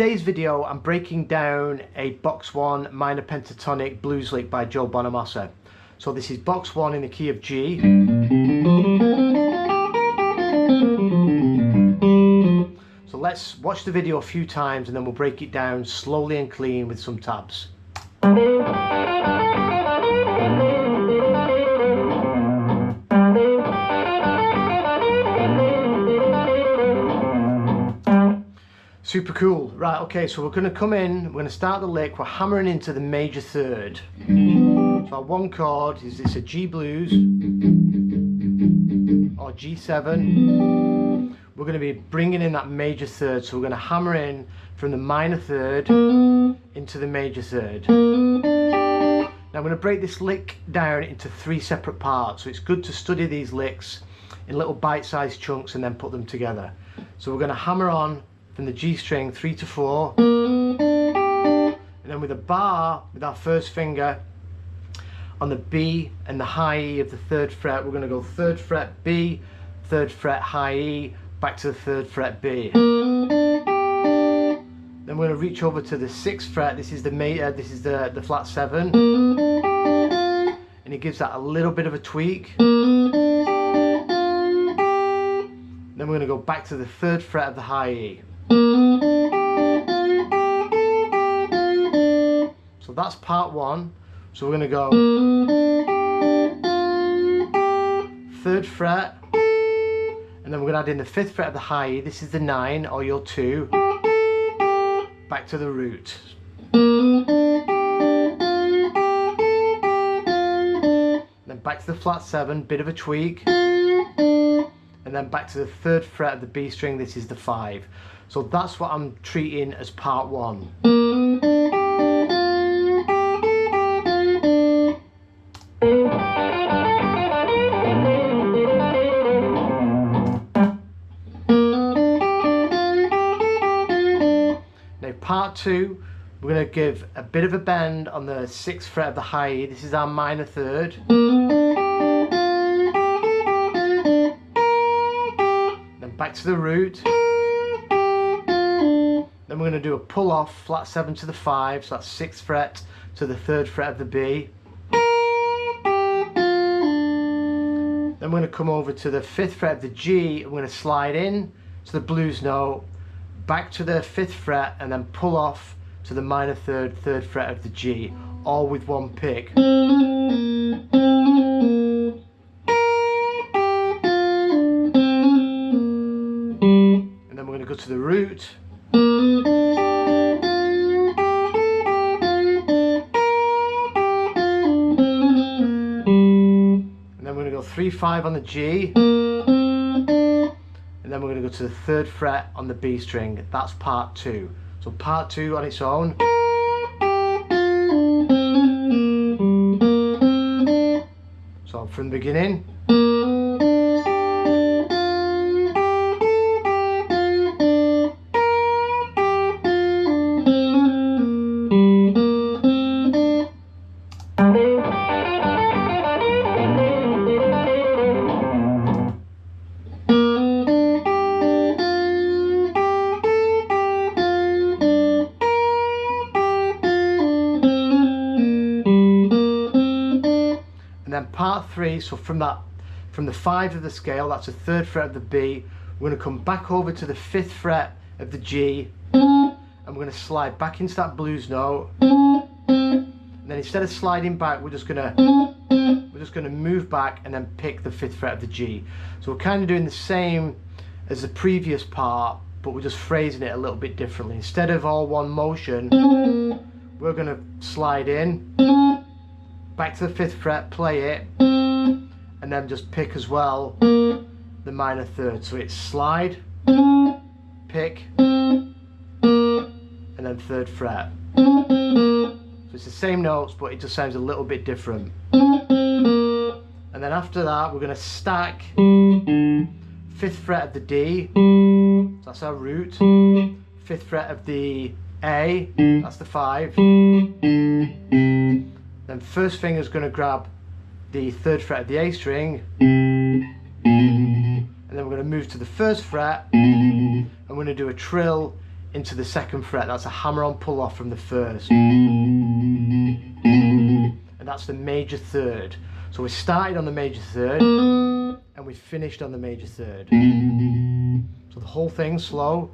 today's video I'm breaking down a box 1 minor pentatonic blues lick by Joe Bonamassa. So this is box 1 in the key of G. So let's watch the video a few times and then we'll break it down slowly and clean with some tabs. Super cool. Right, okay, so we're going to come in, we're going to start the lick, we're hammering into the major third. So our one chord is this a G blues or G7. We're going to be bringing in that major third, so we're going to hammer in from the minor third into the major third. Now I'm going to break this lick down into 3 separate parts, so it's good to study these licks in little bite-sized chunks and then put them together. So we're going to hammer on from the G string 3 to 4, and then with a bar with our first finger on the B and the high E of the 3rd fret, we're going to go 3rd fret B, 3rd fret high E, back to the 3rd fret B. Then we're going to reach over to the 6th fret. This is the flat 7, and it gives that a little bit of a tweak. Then we're going to go back to the 3rd fret of the high E. So that's part 1. So we're going to go 3rd fret, and then we're going to add in the 5th fret of the high E. This is the 9 or your 2, back to the root. Then back to the flat 7, bit of a tweak, and then back to the 3rd fret of the B string. This is the 5. So that's what I'm treating as part 1. Now part 2, we're going to give a bit of a bend on the 6th fret of the high E. This is our minor third. Then back to the root. Then we're going to do a pull off, flat 7 to the 5, so that's 6th fret to the 3rd fret of the B. Then we're going to come over to the 5th fret of the G, and we're going to slide in to the blues note, back to the 5th fret, and then pull off to the minor third, 3rd fret of the G, all with one pick. And then we're going to go to the root. And then we're going to go 3-5 on the G, and then we're going to go to the 3rd fret on the B string. That's part 2. So part 2 on its own. So from the beginning. And then part 3, so from the 5 of the scale, that's the 3rd fret of the B, we're going to come back over to the 5th fret of the G, and we're going to slide back into that blues note. And then instead of sliding back, we're just going to move back and then pick the 5th fret of the G. So we're kind of doing the same as the previous part, but we're just phrasing it a little bit differently. Instead of all one motion, we're going to slide in, back to the 5th fret, play it, and then just pick as well the minor third. So it's slide, pick, and then 3rd fret. So it's the same notes, but it just sounds a little bit different. And then after that, we're going to stack 5th fret of the D, so that's our root, 5th fret of the A, that's the 5. Then first finger's going to grab the 3rd fret of the A string, and then we're going to move to the 1st fret, and we're going to do a trill into the 2nd fret. That's a hammer-on pull-off from the 1st. And that's the major 3rd. So we started on the major 3rd and we finished on the major 3rd. So the whole thing slow.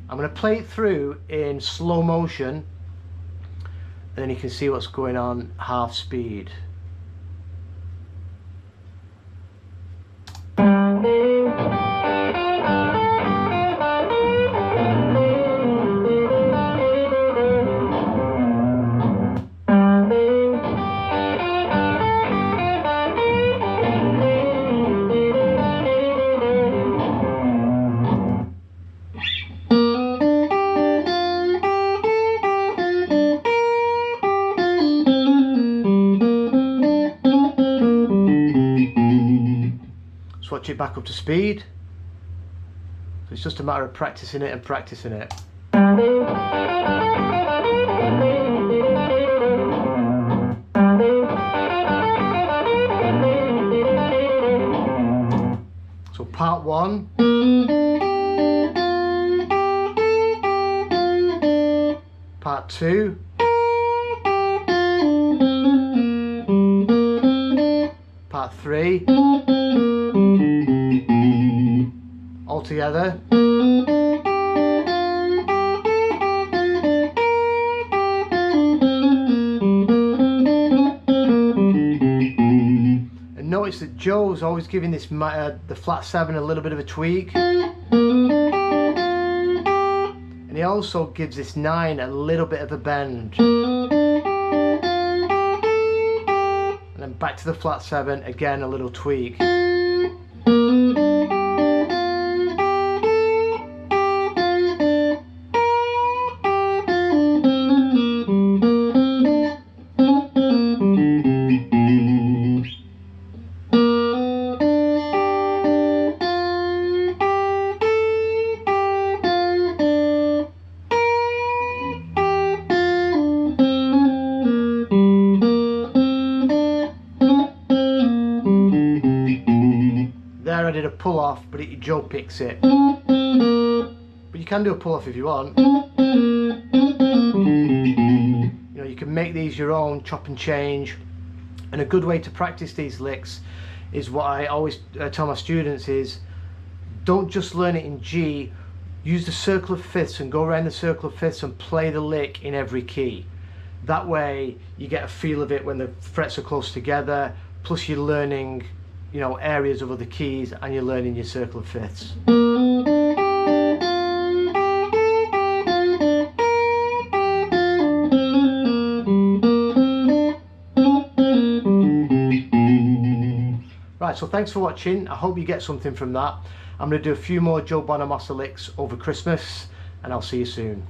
I'm going to play it through in slow motion and then you can see what's going on half speed. Swatch it back up to speed. So it's just a matter of practicing it and practicing it. So part 1. Part 2. Part 3. All together. And notice that Joe's always giving this the flat 7 a little bit of a tweak, and he also gives this 9 a little bit of a bend. And then back to the flat 7, again a little tweak. There I did a pull off, but Joe picks it. But you can do a pull off if you want. You know, you can make these your own, chop and change. And a good way to practice these licks is what I always tell my students is, don't just learn it in G, use the circle of fifths and go around the circle of fifths and play the lick in every key. That way you get a feel of it when the frets are close together, plus you're learning, you know, areas of other keys, and you're learning your circle of fifths. Right, so thanks for watching. I hope you get something from that. I'm going to do a few more Joe Bonamassa licks over Christmas, and I'll see you soon.